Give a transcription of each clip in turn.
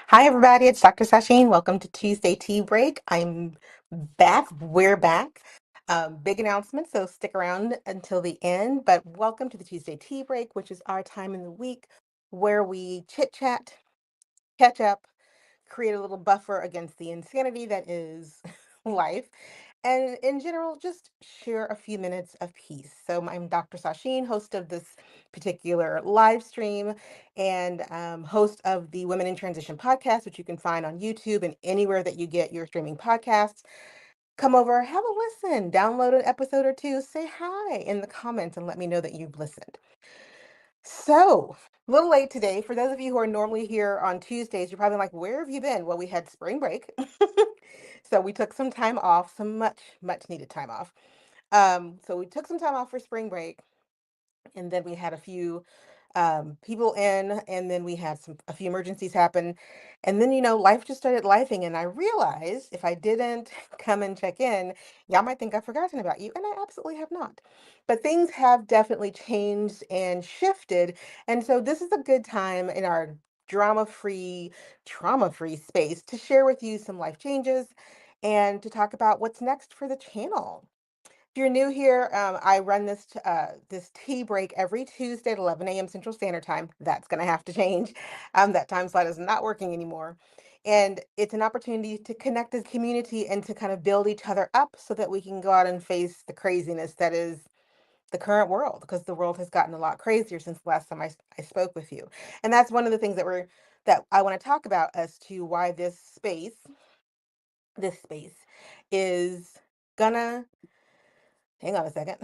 Hi, everybody. It's Dr. Sasheen. Welcome to Tuesday Tea Break. I'm back. We're back. Big announcement, so stick around until the end. But welcome to the Tuesday Tea Break, which is our time in the week where we chit chat, catch up, create a little buffer against the insanity that is life, and in general, just share a few minutes of peace. So I'm Dr. Sasheen, host of this particular live stream and host of the Women in Transition podcast, which you can find on YouTube and anywhere that you get your streaming podcasts. Come over, have a listen, download an episode or two, say hi in the comments, and let me know that you've listened. So, a little late today. For those of you who are normally here on Tuesdays, you're probably like, where have you been? Well, we had spring break. So we took some time off, some much needed time off. So we took some time off for spring break, and then we had a few people in, and then we had a few emergencies happen, and then life just started lifing, and I realized if I didn't come and check in, y'all might think I've forgotten about you, and I absolutely have not. But things have definitely changed and shifted, and so this is a good time in our drama-free, trauma-free space to share with you some life changes and to talk about what's next for the channel. If you're new here, I run this tea break every Tuesday at 11 a.m. Central Standard Time. That's going to have to change. That time slot is not working anymore. And it's an opportunity to connect as a community and to kind of build each other up so that we can go out and face the craziness that is the current world, because the world has gotten a lot crazier since the last time I spoke with you. And that's one of the things that I want to talk about as to why this space is gonna, hang on a second,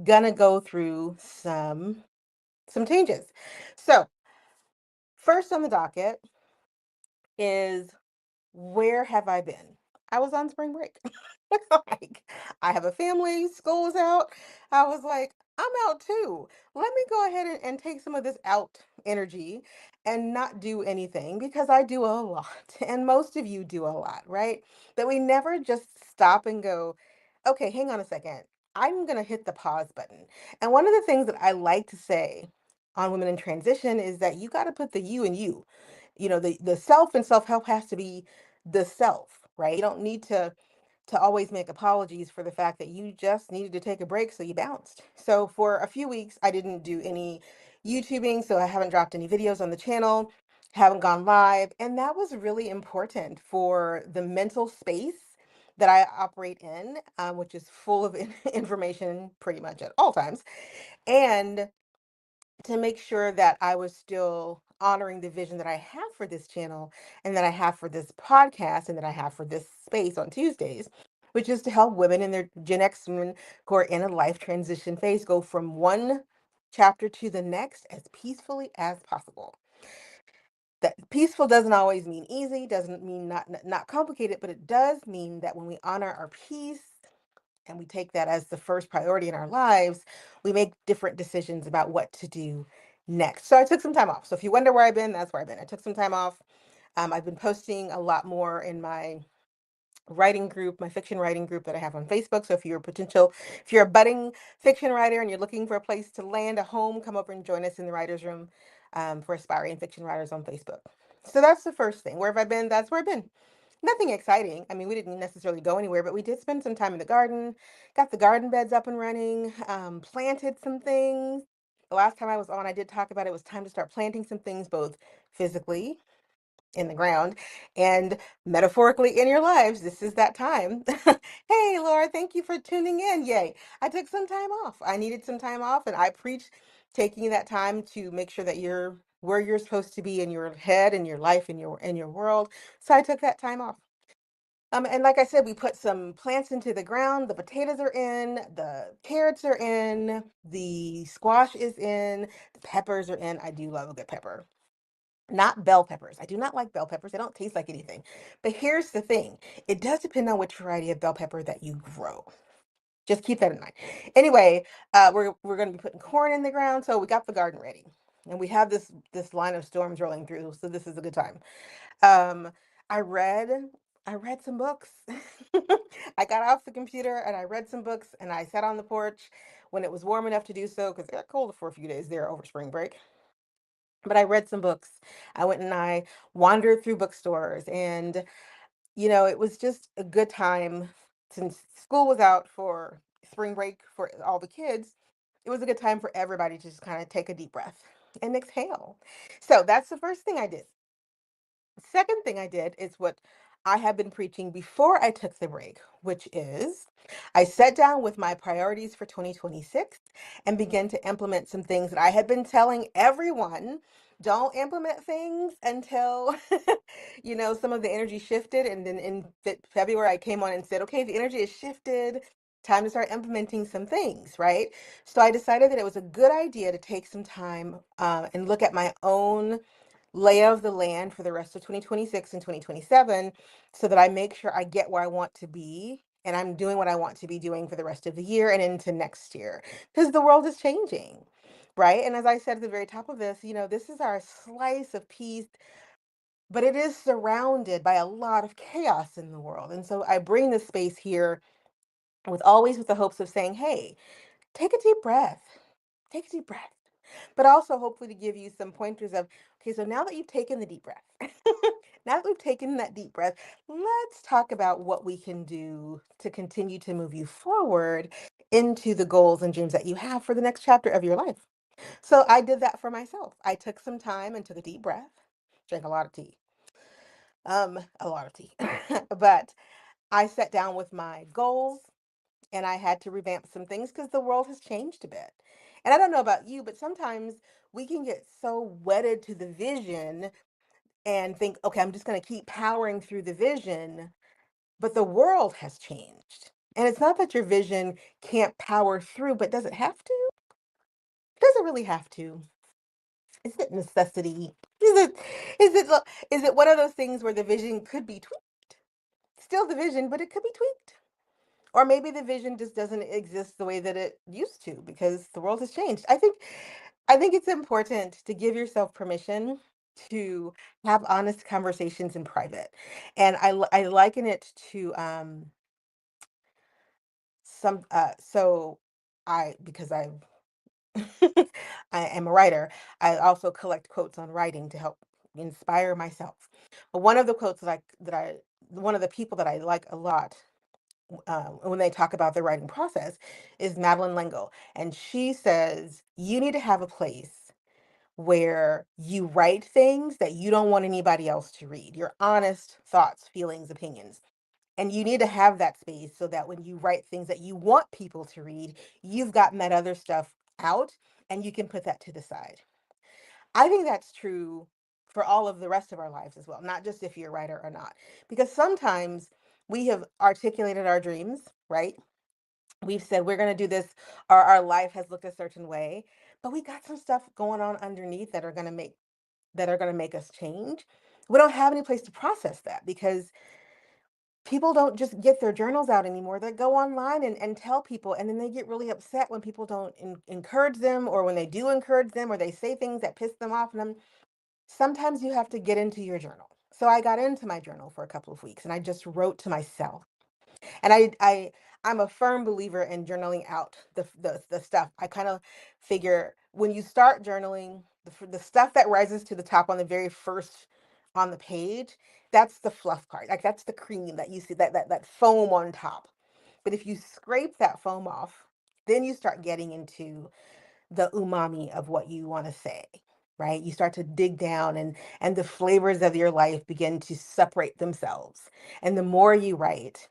gonna go through some changes. So, first on the docket is, where have I been? I was on spring break. Like, I have a family, school is out. I was like, I'm out too. Let me go ahead and take some of this out energy and not do anything, because I do a lot, and most of you do a lot, right? But we never just stop and go, okay, hang on a second. I'm going to hit the pause button. And one of the things that I like to say on Women in Transition is that you got to put the you in you. The self and self-help has to be the self, right? You don't need to always make apologies for the fact that you just needed to take a break, so you bounced. So for a few weeks, I didn't do any YouTubing, so I haven't dropped any videos on the channel, haven't gone live, and that was really important for the mental space that I operate in, which is full of information pretty much at all times, and to make sure that I was still honoring the vision that I have for this channel and that I have for this podcast and that I have for this space on Tuesdays, which is to help women in their Gen X women who are in a life transition phase go from one chapter to the next as peacefully as possible. That peaceful doesn't always mean easy, doesn't mean not complicated, but it does mean that when we honor our peace and we take that as the first priority in our lives, we make different decisions about what to do next. So I took some time off. So if you wonder where I've been, that's where I've been. I took some time off. I've been posting a lot more in my writing group, my fiction writing group that I have on Facebook. So if you're a budding fiction writer and you're looking for a place to land, a home, come over and join us in the writer's room, for aspiring fiction writers on Facebook. So that's the first thing. Where have I been? That's where I've been. Nothing exciting. I mean, we didn't necessarily go anywhere, but we did spend some time in the garden, got the garden beds up and running, planted some things. The last time I was on, I did talk about it was time to start planting some things, both physically in the ground and metaphorically in your lives. This is that time. Hey, Laura, thank you for tuning in. Yay. I took some time off. I needed some time off, and I preach taking that time to make sure that you're where you're supposed to be in your head and your life and your world. So I took that time off. And like I said, we put some plants into the ground. The potatoes are in, the carrots are in, the squash is in, the peppers are in. I do love a good pepper. Not bell peppers. I do not like bell peppers. They don't taste like anything. But here's the thing. It does depend on which variety of bell pepper that you grow. Just keep that in mind. Anyway, we're going to be putting corn in the ground, so we got the garden ready, and we have this line of storms rolling through. So this is a good time. Um, I read I read some books. I got off the computer and I read some books, and I sat on the porch when it was warm enough to do so, because it got cold for a few days there over spring break. but I read some books. I went and I wandered through bookstores, and it was just a good time since school was out for spring break for all the kids. It was a good time for everybody to just kind of take a deep breath and exhale. So that's the first thing I did. Second thing I did is what I have been preaching before I took the break, which is I sat down with my priorities for 2026 and began to implement some things that I had been telling everyone. Don't implement things until some of the energy shifted. And then in February, I came on and said, okay, the energy has shifted. Time to start implementing some things, right? So I decided that it was a good idea to take some time and look at my own lay of the land for the rest of 2026 and 2027 so that I make sure I get where I want to be and I'm doing what I want to be doing for the rest of the year and into next year because the world is changing, right? And as I said at the very top of this, this is our slice of peace, but it is surrounded by a lot of chaos in the world. And so I bring this space here with the hopes of saying, hey, take a deep breath. Take a deep breath. But also hopefully to give you some pointers of, okay, so now that you've taken the deep breath, now that we've taken that deep breath, let's talk about what we can do to continue to move you forward into the goals and dreams that you have for the next chapter of your life. So I did that for myself. I took some time and took a deep breath, drank a lot of tea, a lot of tea. But I sat down with my goals and I had to revamp some things because the world has changed a bit. And I don't know about you, but sometimes we can get so wedded to the vision and think, okay, I'm just going to keep powering through the vision, but the world has changed. And it's not that your vision can't power through, but does it have to? Does it really have to? Is it necessity? Is it is it is it one of those things where the vision could be tweaked? Still the vision, but it could be tweaked. Or maybe the vision just doesn't exist the way that it used to because the world has changed. I think it's important to give yourself permission to have honest conversations in private. And I liken it to some so I because I I am a writer, I also collect quotes on writing to help inspire myself. But one of the quotes that I one of the people that I like a lot when they talk about the writing process is Madeline L'Engle. And she says, you need to have a place where you write things that you don't want anybody else to read, your honest thoughts, feelings, opinions. And you need to have that space so that when you write things that you want people to read, you've gotten that other stuff out and you can put that to the side. I think that's true for all of the rest of our lives as well, not just if you're a writer or not. Because sometimes we have articulated our dreams, right? We've said we're going to do this, or our life has looked a certain way, but we got some stuff going on underneath that are going to make us change. We don't have any place to process that because people don't just get their journals out anymore. They go online and tell people, and then they get really upset when people don't encourage them, or when they do encourage them, or they say things that piss them off. And sometimes you have to get into your journal. So I got into my journal for a couple of weeks and I just wrote to myself. And I'm a firm believer in journaling out the stuff. I kind of figure when you start journaling, the stuff that rises to the top on the very first on the page, that's the fluff part. Like that's the cream that you see, that foam on top. But if you scrape that foam off, then you start getting into the umami of what you want to say, right? You start to dig down and the flavors of your life begin to separate themselves. And the more you write,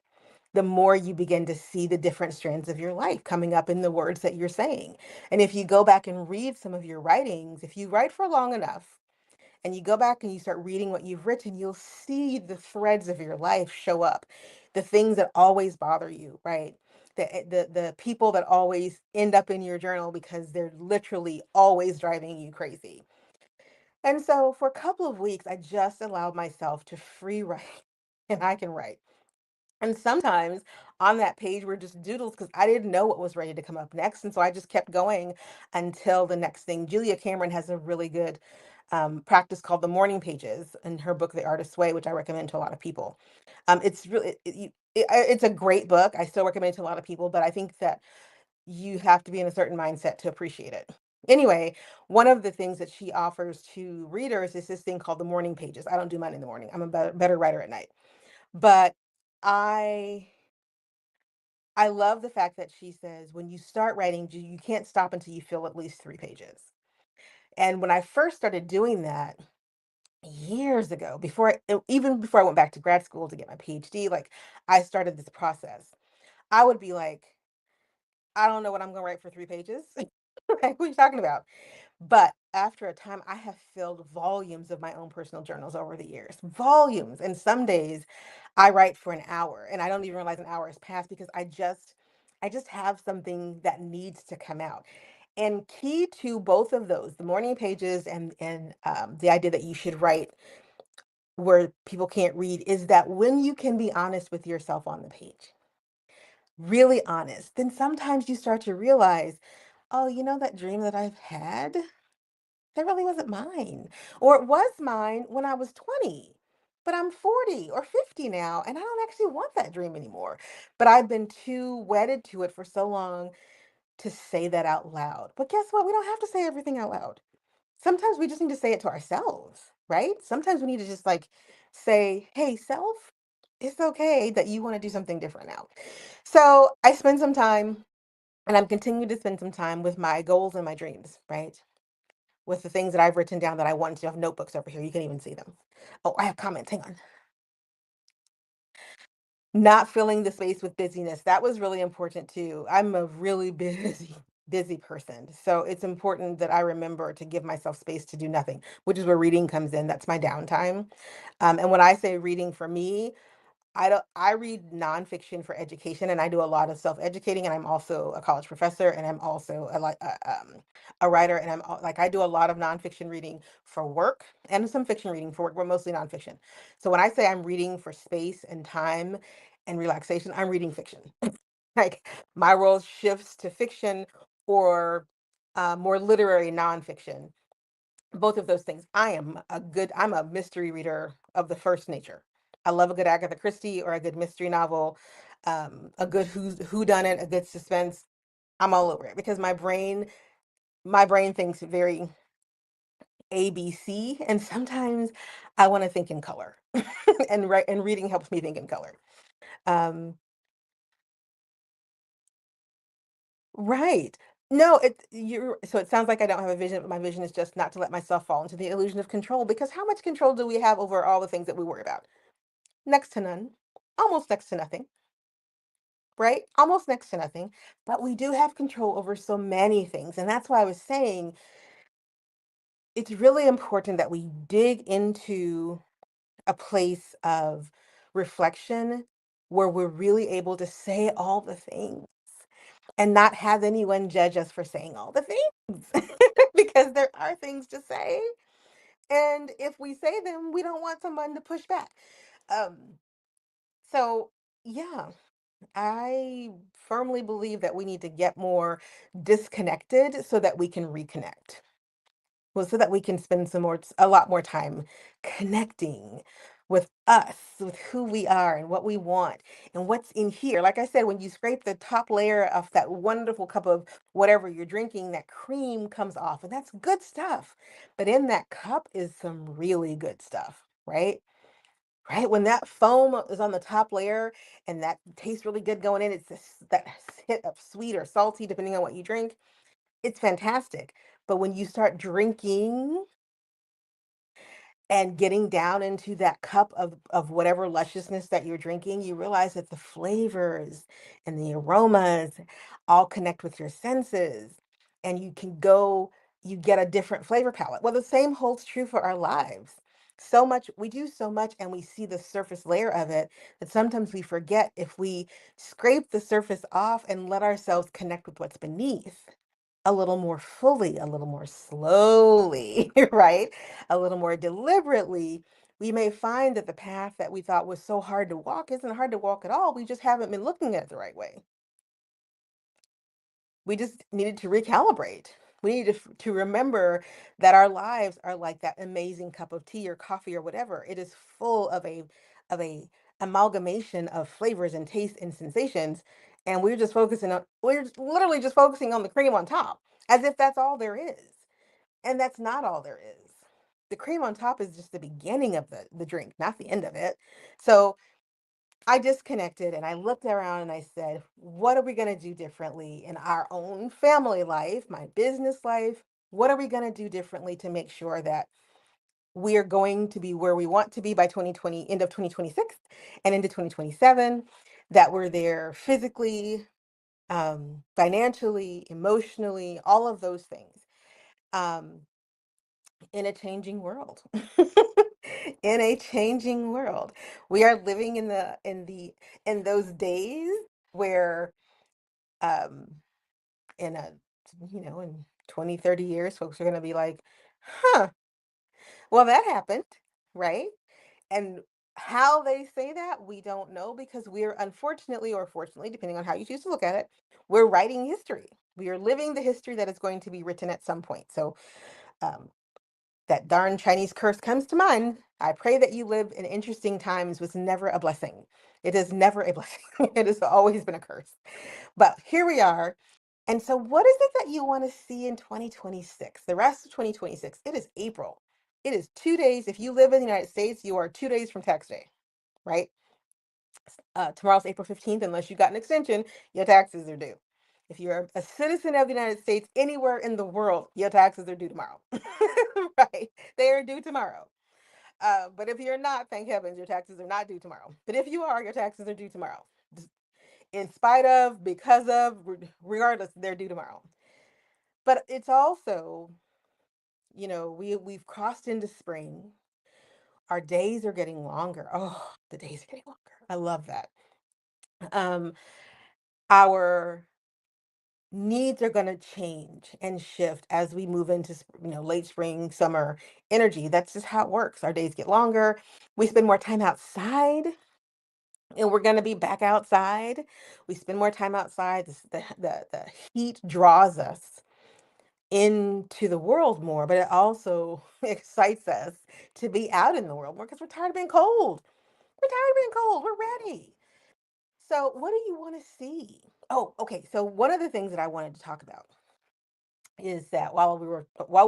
the more you begin to see the different strands of your life coming up in the words that you're saying. And if you go back and read some of your writings, if you write for long enough and you go back and you start reading what you've written, you'll see the threads of your life show up, the things that always bother you, right? The people that always end up in your journal because they're literally always driving you crazy. And so for a couple of weeks, I just allowed myself to free write, and I can write. And sometimes on that page were just doodles because I didn't know what was ready to come up next. And so I just kept going until the next thing. Julia Cameron has a really good practice called the morning pages in her book, The Artist's Way, which I recommend to a lot of people. It's really, it's a great book. I still recommend it to a lot of people, but I think that you have to be in a certain mindset to appreciate it. Anyway, one of the things that she offers to readers is this thing called the morning pages. I don't do mine in the morning. I'm a better writer at night. But I I love the fact that she says when you start writing, you can't stop until you fill at least 3 pages. And when I first started doing that years ago, even before I went back to grad school to get my PhD, like I started this process. I would be like, I don't know what I'm going to write for 3 pages. Like, what are you talking about? But after a time, I have filled volumes of my own personal journals over the years, volumes. And some days I write for an hour and I don't even realize an hour has passed because I just have something that needs to come out. And key to both of those, the morning pages and the idea that you should write where people can't read, is that when you can be honest with yourself on the page, really honest, then sometimes you start to realize, oh, that dream that I've had, that really wasn't mine. Or it was mine when I was 20, but I'm 40 or 50 now, and I don't actually want that dream anymore. But I've been too wedded to it for so long to say that out loud. But guess what? We don't have to say everything out loud. Sometimes we just need to say it to ourselves, right? Sometimes we need to just like say, hey, self, it's okay that you want to do something different now. So I spend some time, and I'm continuing to spend some time with my goals and my dreams, right? With the things that I've written down that I want to have notebooks over here. You can even see them. Oh, I have comments. Hang on. Not filling the space with busyness. That was really important too. I'm a really busy person. So it's important that I remember to give myself space to do nothing, which is where reading comes in. That's my downtime. And when I say reading for me, I read nonfiction for education, and I do a lot of self-educating, and I'm also a college professor, and I'm also a writer, and like I do a lot of nonfiction reading for work and some fiction reading for work, but mostly nonfiction. So when I say I'm reading for space and time and relaxation, I'm reading fiction. Like my role shifts to fiction or more literary nonfiction, both of those things. I'm a mystery reader of the first nature. I love a good Agatha Christie or a good mystery novel, a good who done it, a good suspense. I'm all over it because my brain thinks very ABC, and sometimes I want to think in color. And reading helps me think in color. Um, right. No, it sounds like I don't have a vision, but my vision is just not to let myself fall into the illusion of control, because how much control do we have over all the things that we worry about? Next to none, almost next to nothing, right? Almost next to nothing. But we do have control over so many things. And that's why I was saying it's really important that we dig into a place of reflection where we're really able to say all the things and not have anyone judge us for saying all the things. Because there are things to say. And if we say them, we don't want someone to push back. Um, so, yeah, I firmly believe that we need to get more disconnected so that we can reconnect. Well, so that we can spend a lot more time connecting with us, with who we are and what we want and what's in here. Like I said, when you scrape the top layer of that wonderful cup of whatever you're drinking, that cream comes off, and that's good stuff. But in that cup is some really good stuff, right? Right, when that foam is on the top layer and that tastes really good going in, it's this that hit of sweet or salty depending on what you drink, it's fantastic. But when you start drinking and getting down into that cup of whatever lusciousness that you're drinking, you realize that the flavors and the aromas all connect with your senses, and you get a different flavor palette. Well, the same holds true for our lives. We do so much, and we see the surface layer of it that sometimes we forget, if we scrape the surface off and let ourselves connect with what's beneath a little more fully, a little more slowly, right? A little more deliberately, we may find that the path that we thought was so hard to walk isn't hard to walk at all. We just haven't been looking at it the right way. We just needed to recalibrate. We need to remember that our lives are like that amazing cup of tea or coffee or whatever. It is full of a amalgamation of flavors and tastes and sensations, and we're literally just focusing on the cream on top. as if that's all there is. And that's not all there is. The cream on top is just the beginning of the drink, not the end of it. So I disconnected and I looked around and I said, what are we going to do differently in our own family life, my business life? What are we going to do differently to make sure that we are going to be where we want to be by 2020, end of 2026 and into 2027, that we're there physically, financially, emotionally, all of those things, um, in a changing world. In a changing world. We are living in those days where, um, in a, in 20, 30 years, folks are going to be like, huh, well, that happened, right? And how they say that, we don't know, because we're, unfortunately or fortunately, depending on how you choose to look at it, we're writing history. We are living the history that is going to be written at some point. So, um, that darn Chinese curse comes to mind. I pray that you live in interesting times was never a blessing. It is never a blessing. It has always been a curse. But here we are. And so, what is it that you want to see in 2026? The rest of 2026, it is April. It is 2 days. If you live in the United States, you are 2 days from tax day, right? Tomorrow's April 15th. Unless you got an extension, your taxes are due. If you're a citizen of the United States anywhere in the world, your taxes are due tomorrow. Right? They are due tomorrow. But if you're not, thank heavens, your taxes are not due tomorrow. But if you are, your taxes are due tomorrow. In spite of, because of, regardless, they're due tomorrow. But it's also, we've crossed into spring. Our days are getting longer. Oh, the days are getting longer. I love that. Um, our needs are going to change and shift as we move into, late spring, summer energy. That's just how it works. Our days get longer. We spend more time outside, and we're going to be back outside. We spend more time outside. The heat draws us into the world more, but it also excites us to be out in the world more because we're tired of being cold. We're tired of being cold. We're ready. So, what do you want to see? Oh, okay. So, one of the things that I wanted to talk about is that while we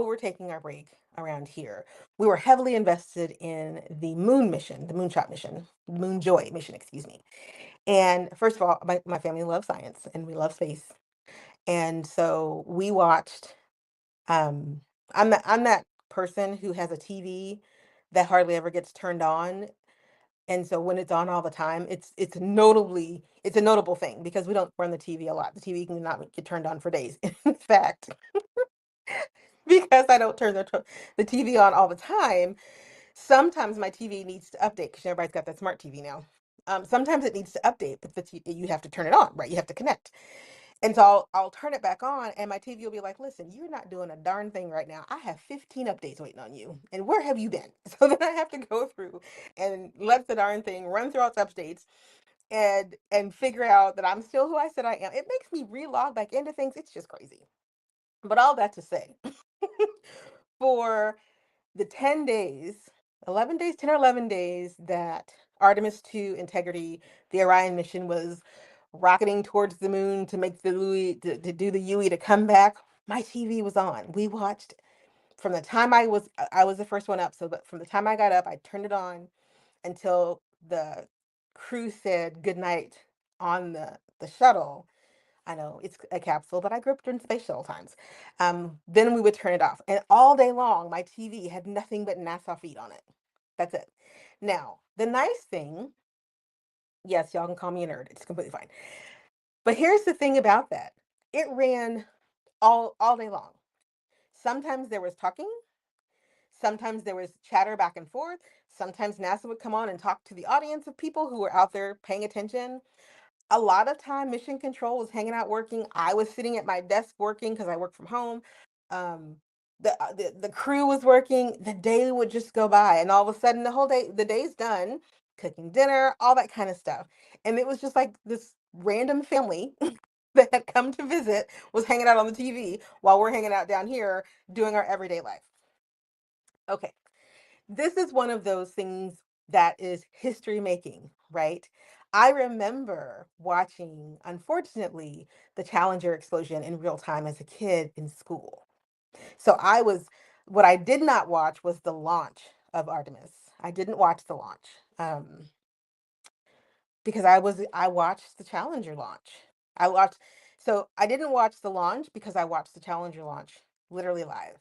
were taking our break around here, we were heavily invested in the moon mission, the moonshot mission, moon joy mission, excuse me. And first of all, my family loves science and we love space. And so we watched, um I'm that person who has a TV that hardly ever gets turned on. And so when it's on all the time, it's a notable thing because we don't run the TV a lot. The TV can not get turned on for days. In fact, because I don't turn the TV on all the time, sometimes my TV needs to update because everybody's got that smart TV now. Sometimes it needs to update, but you have to turn it on, right? You have to connect. And so I'll turn it back on, and my TV will be like, listen, you're not doing a darn thing right now. I have 15 updates waiting on you. And where have you been? So then I have to go through and let the darn thing run through all its updates and figure out that I'm still who I said I am. It makes me relog back into things. It's just crazy. But all that to say, for the 10 days, 11 days, 10 or 11 days that Artemis 2 Integrity, the Orion mission, was rocketing towards the moon to make the Louis, to do the UE to come back, my TV was on. We watched from the time I was the first one up. So from the time I got up, I turned it on until the crew said goodnight on the shuttle. I know it's a capsule, but I grew up during space shuttle times. Then we would turn it off. And all day long, my TV had nothing but NASA feed on it. That's it. Now, the nice thing, yes, y'all can call me a nerd. It's completely fine. But here's the thing about that. It ran all day long. Sometimes there was talking, sometimes there was chatter back and forth. Sometimes NASA would come on and talk to the audience of people who were out there paying attention. A lot of time mission control was hanging out working. I was sitting at my desk working because I work from home. um the crew was working. The day would just go by, and all of a sudden the day's done, cooking dinner, all that kind of stuff. And it was just like this random family that had come to visit was hanging out on the TV while we're hanging out down here doing our everyday life. Okay, this is one of those things that is history making, right? I remember watching, unfortunately, the Challenger explosion in real time as a kid in school. So what I did not watch was the launch of Artemis. I didn't watch the launch. Because I watched the Challenger launch. I watched so I didn't watch the launch because I watched the Challenger launch literally live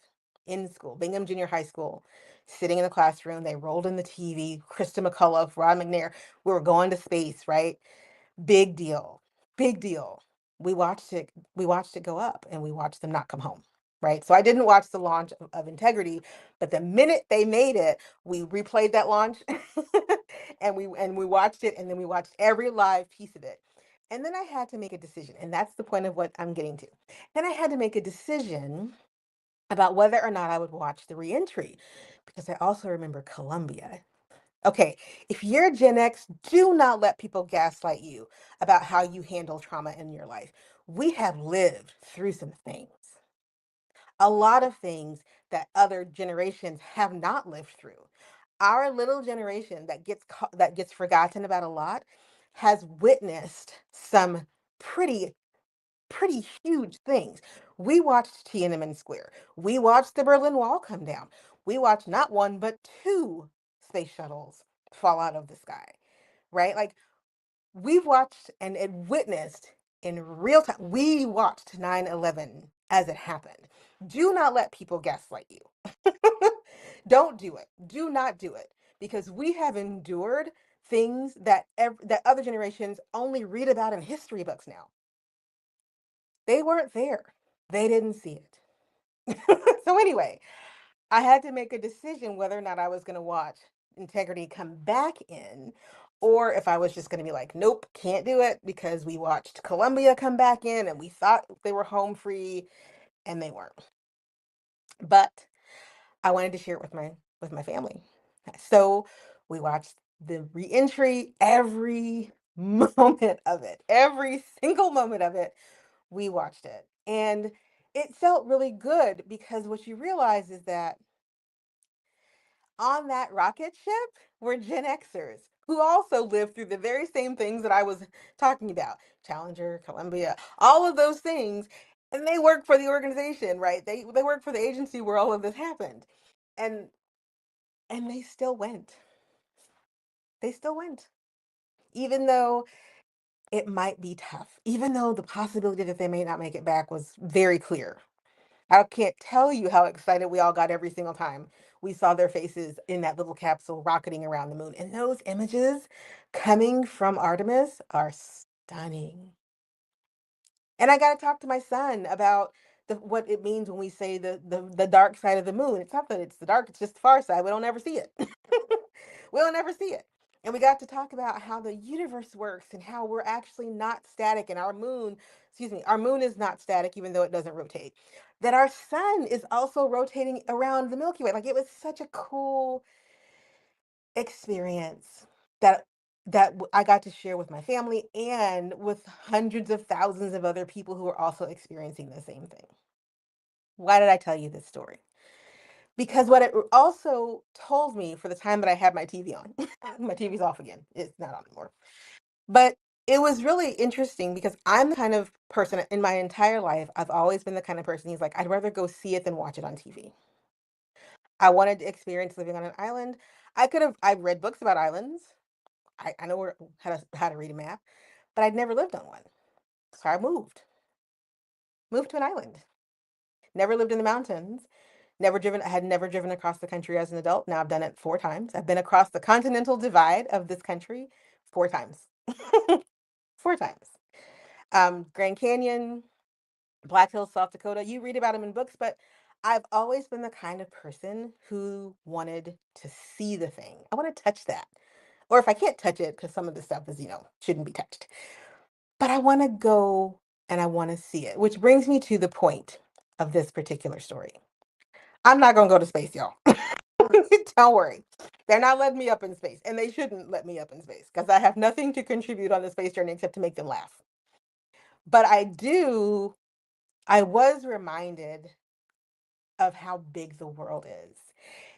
in school, Bingham Junior High School, sitting in the classroom. They rolled in the TV, Krista McCullough, Rod McNair. We were going to space, right? Big deal. Big deal. We watched it go up and we watched them not come home. Right. So I didn't watch the launch of Integrity, but the minute they made it, we replayed that launch and we watched it and then we watched every live piece of it. And then I had to make a decision. And that's the point of what I'm getting to. Then I had to make a decision about whether or not I would watch the reentry because I also remember Columbia. Okay, if you're Gen X, do not let people gaslight you about how you handle trauma in your life. We have lived through some things, a lot of things that other generations have not lived through. Our little generation that gets forgotten about a lot has witnessed some pretty pretty huge things. We watched Tiananmen Square. We watched the Berlin Wall come down. We watched not one, but two space shuttles fall out of the sky, right? Like we've watched and witnessed in real time. We watched 9/11 as it happened. Do not let people gaslight you. Don't do it. Do not do it because we have endured things that other generations only read about in history books now. They weren't there. They didn't see it. So anyway, I had to make a decision whether or not I was going to watch Integrity come back in or if I was just going to be like, nope, can't do it because we watched Columbia come back in and we thought they were home free and they weren't. But I wanted to share it with my family. So we watched the reentry, every moment of it, every single moment of it. We watched it. And it felt really good because what you realize is that on that rocket ship were Gen Xers who also lived through the very same things that I was talking about. Challenger, Columbia, all of those things. And they work for the organization, right? They work for the agency where all of this happened. And and they still went. They still went. Even though it might be tough, even though the possibility that they may not make it back was very clear. I can't tell you how excited we all got every single time we saw their faces in that little capsule rocketing around the moon. And those images coming from Artemis are stunning. And I got to talk to my son about what it means when we say the dark side of the moon. It's not that it's the dark, it's just the far side. We don't ever see it. We don't ever see it. And we got to talk about how the universe works and how we're actually not static and our moon is not static even though it doesn't rotate. That our sun is also rotating around the Milky Way. Like it was such a cool experience that I got to share with my family and with hundreds of thousands of other people who are also experiencing the same thing. Why did I tell you this story? Because what it also told me for the time that I had my TV on, my TV's off again. It's not on anymore. But it was really interesting because I'm the kind of person in my entire life, I've always been the kind of person who's like, I'd rather go see it than watch it on TV. I wanted to experience living on an island. I've read books about islands. I know how to read a map, but I'd never lived on one. So I moved to an island. Never lived in the mountains. I had never driven across the country as an adult. Now I've done it 4 times. I've been across the continental divide of this country 4 times. 4 times. Grand Canyon, Black Hills, South Dakota. You read about them in books, but I've always been the kind of person who wanted to see the thing. I want to touch that. Or if I can't touch it, because some of the stuff is, shouldn't be touched. But I want to go and I want to see it, which brings me to the point of this particular story. I'm not going to go to space, y'all. Don't worry. They're not letting me up in space, and they shouldn't let me up in space because I have nothing to contribute on the space journey except to make them laugh. But I was reminded of how big the world is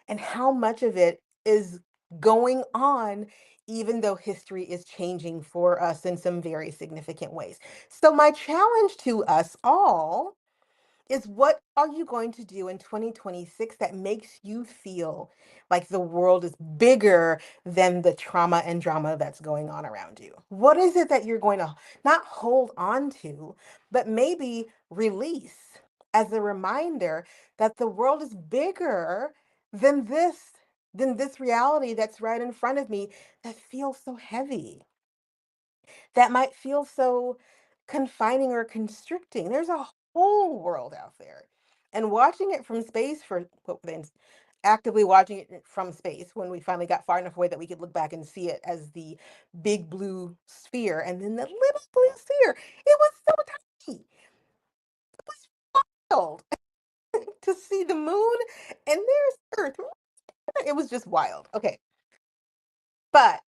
and how much of it is going on, even though history is changing for us in some very significant ways. So, my challenge to us all is, what are you going to do in 2026 that makes you feel like the world is bigger than the trauma and drama that's going on around you? What is it that you're going to not hold on to, but maybe release as a reminder that the world is bigger than this reality that's right in front of me, that feels so heavy, that might feel so confining or constricting. There's a whole world out there. And watching it from space, well, then actively watching it from space, when we finally got far enough away that we could look back and see it as the big blue sphere, and then the little blue sphere, it was so tiny. It was wild to see the moon, and there's Earth. It was just wild. Okay. But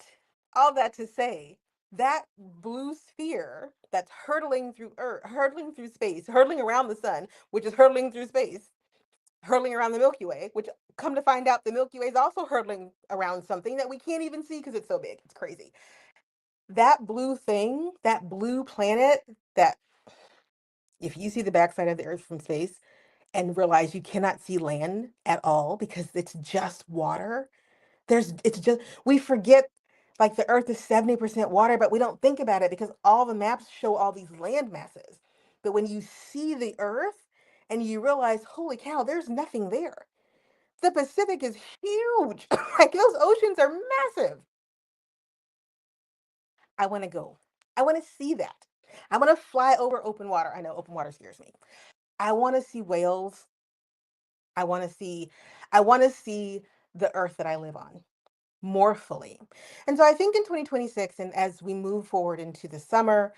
all that to say, that blue sphere that's hurtling through Earth, hurtling through space, hurtling around the sun, which is hurtling through space, hurtling around the Milky Way, which, come to find out, the Milky Way is also hurtling around something that we can't even see because it's so big. It's crazy. That blue thing, that blue planet, that, if you see the backside of the Earth from space and realize you cannot see land at all because it's just water, it's just, we forget, like, the earth is 70% water, but we don't think about it because all the maps show all these land masses. But when you see the earth and you realize, holy cow, there's nothing there. The Pacific is huge. Like, those oceans are massive. I want to go. I want to see that. I want to fly over open water. I know open water scares me. I want to see whales. I want to see I want to see the earth that I live on more fully. And so I think in 2026, and as we move forward into the summer,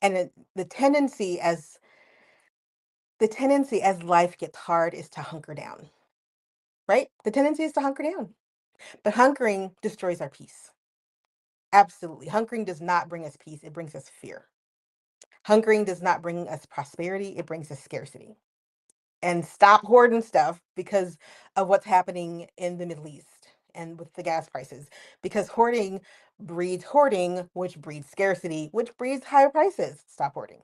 and the tendency as life gets hard is to hunker down, right? The tendency is to hunker down. But hunkering destroys our peace. Absolutely. Hunkering does not bring us peace, it brings us fear. Hunkering does not bring us prosperity, it brings us scarcity. And stop hoarding stuff because of what's happening in the Middle East and with the gas prices. Because hoarding, which breeds scarcity, which breeds higher prices. Stop hoarding.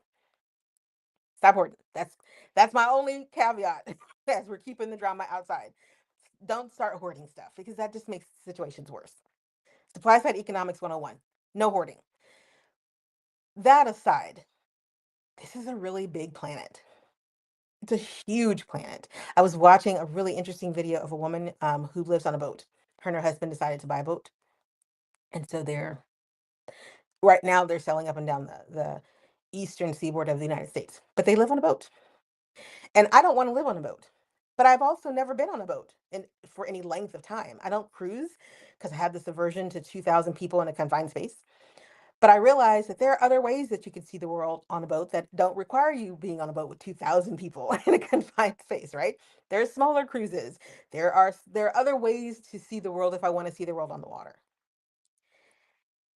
Stop hoarding. That's my only caveat as we're keeping the drama outside. Don't start hoarding stuff because that just makes situations worse. Supply side economics 101. No hoarding. That aside, this is a really big planet. It's a huge planet. I was watching a really interesting video of a woman who lives on a boat. Her and her husband decided to buy a boat. And so right now they're sailing up and down the eastern seaboard of the United States. But they live on a boat. And I don't want to live on a boat. But I've also never been on a boat for any length of time. I don't cruise because I have this aversion to 2,000 people in a confined space. But I realized that there are other ways that you can see the world on a boat that don't require you being on a boat with 2,000 people in a confined space, right? There's smaller cruises. There are other ways to see the world if I want to see the world on the water.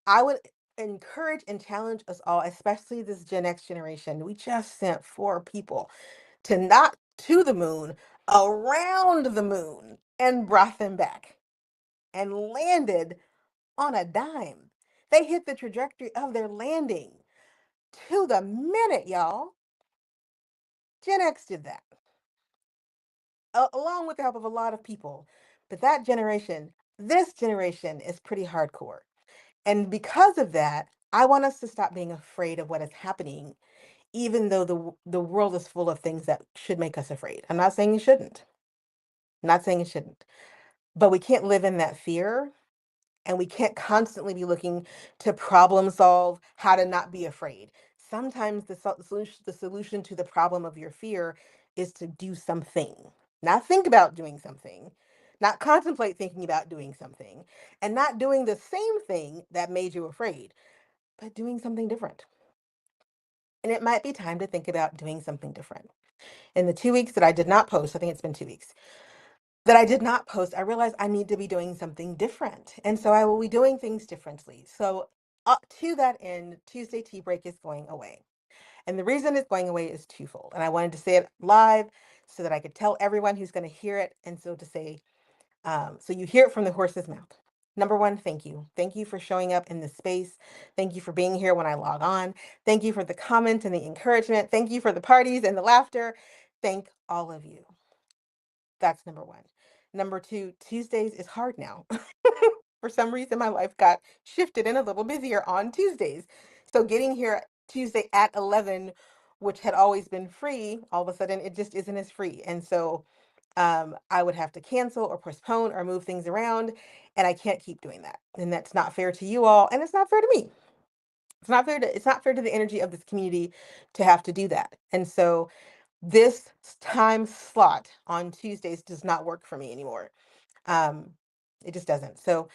I would encourage and challenge us all, especially this Gen X generation. We just sent 4 people to not to the moon, around the moon, and brought them back and landed on a dime. They hit the trajectory of their landing to the minute, y'all. Gen X did that, along with the help of a lot of people. But this generation is pretty hardcore. And because of that, I want us to stop being afraid of what is happening, even though the world is full of things that should make us afraid. I'm not saying you shouldn't. I'm not saying it shouldn't. But we can't live in that fear, and we can't constantly be looking to problem solve how to not be afraid. Sometimes the solution to the problem of your fear is to do something, not think about doing something, not contemplate thinking about doing something, and not doing the same thing that made you afraid, but doing something different. And it might be time to think about doing something different. In the 2 weeks that I did not post, I think it's been 2 weeks, that I did not post, I realized I need to be doing something different. And so I will be doing things differently. So, to that end, Tuesday tea break is going away. And the reason it's going away is twofold. And I wanted to say it live so that I could tell everyone who's going to hear it. And so to say, so you hear it from the horse's mouth. Number one, thank you. Thank you for showing up in this space. Thank you for being here when I log on. Thank you for the comment and the encouragement. Thank you for the parties and the laughter. Thank all of you. That's number one. Number two, Tuesdays is hard now. For some reason, my life got shifted and a little busier on Tuesdays. So getting here Tuesday at 11, which had always been free, all of a sudden it just isn't as free. And so I would have to cancel or postpone or move things around. And I can't keep doing that. And that's not fair to you all. And it's not fair to me. It's not fair to the energy of this community to have to do that. And so this time slot on Tuesdays does not work for me anymore. Um, it just doesn't. So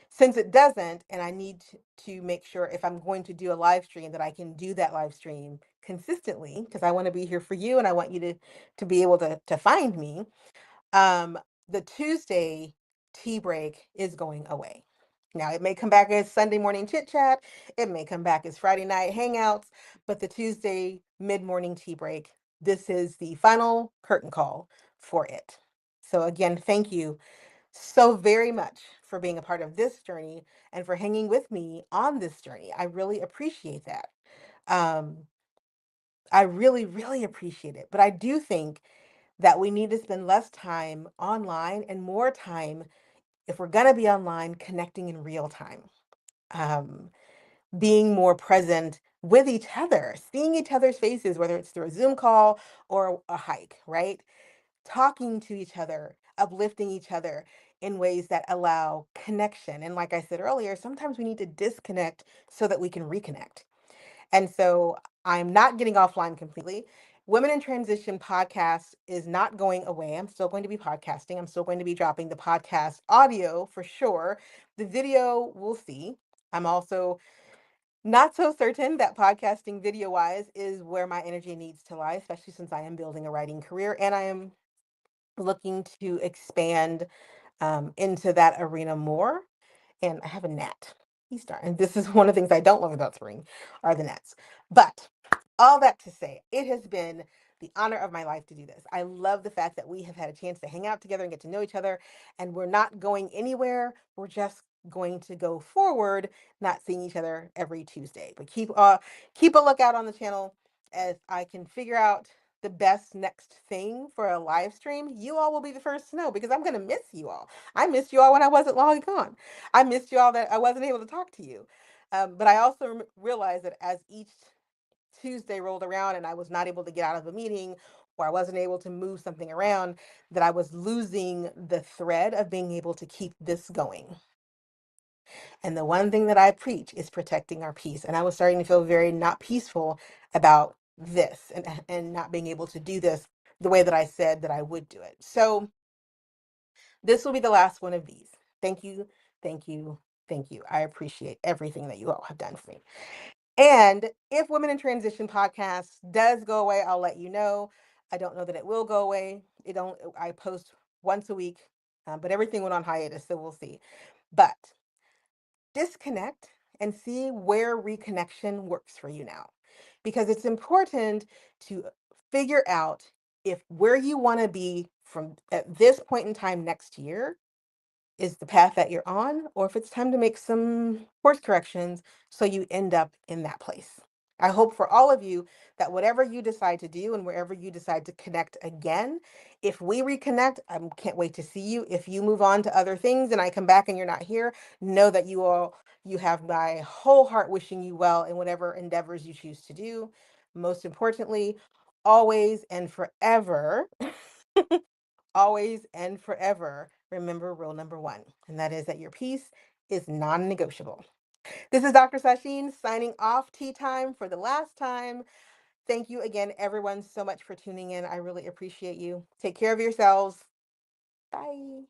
since it doesn't, and I need to make sure if I'm going to do a live stream that I can do that live stream consistently because I want to be here for you and I want you to be able to find me. Um, the Tuesday tea break is going away. Now, it may come back as Sunday morning chit chat, it may come back as Friday night hangouts, but the Tuesday mid morning tea break, this is the final curtain call for it. So, again, thank you so very much for being a part of this journey and for hanging with me on this journey. I really appreciate that. Um, I really, really appreciate it. But I do think that we need to spend less time online and more time, if we're going to be online, connecting in real time, um, being more present with each other, seeing each other's faces, whether it's through a Zoom call or a hike, right? Talking to each other, uplifting each other in ways that allow connection. And like I said earlier, sometimes we need to disconnect so that we can reconnect. And so I'm not getting offline completely. Women in Transition podcast is not going away. I'm still going to be podcasting. I'm still going to be dropping the podcast audio for sure. The video, we'll see. I'm also not so certain that podcasting video wise is where my energy needs to lie, especially since I am building a writing career and I am looking to expand into that arena more. And I have a gnat. He's starting. This is one of the things I don't love about spring are the gnats. But all that to say, it has been the honor of my life to do this. I love the fact that we have had a chance to hang out together and get to know each other, and we're not going anywhere. We're just going to go forward, not seeing each other every Tuesday. But keep a lookout on the channel as I can figure out the best next thing for a live stream. You all will be the first to know because I'm gonna miss you all. I missed you all when I wasn't logging on. I missed you all that I wasn't able to talk to you. But I also realized that as each Tuesday rolled around and I was not able to get out of a meeting or I wasn't able to move something around, that I was losing the thread of being able to keep this going. And the one thing that I preach is protecting our peace. And I was starting to feel very not peaceful about this and not being able to do this the way that I said that I would do it. So this will be the last one of these. Thank you, thank you, thank you. I appreciate everything that you all have done for me. And if Women in Transition podcast does go away, I'll let you know. I don't know that it will go away. It don't. I post once a week, but everything went on hiatus, so we'll see. But disconnect and see where reconnection works for you now, because it's important to figure out if where you want to be from at this point in time next year is the path that you're on, or if it's time to make some course corrections so you end up in that place. I hope for all of you that whatever you decide to do and wherever you decide to connect again, if we reconnect, I can't wait to see you. If you move on to other things and I come back and you're not here, know that you have my whole heart wishing you well in whatever endeavors you choose to do. Most importantly, always and forever always and forever remember rule number one, and that is that your peace is non negotiable. This is Dr. Sasheen signing off. Tea time for the last time. Thank you again, everyone, so much for tuning in. I really appreciate you. Take care of yourselves. Bye.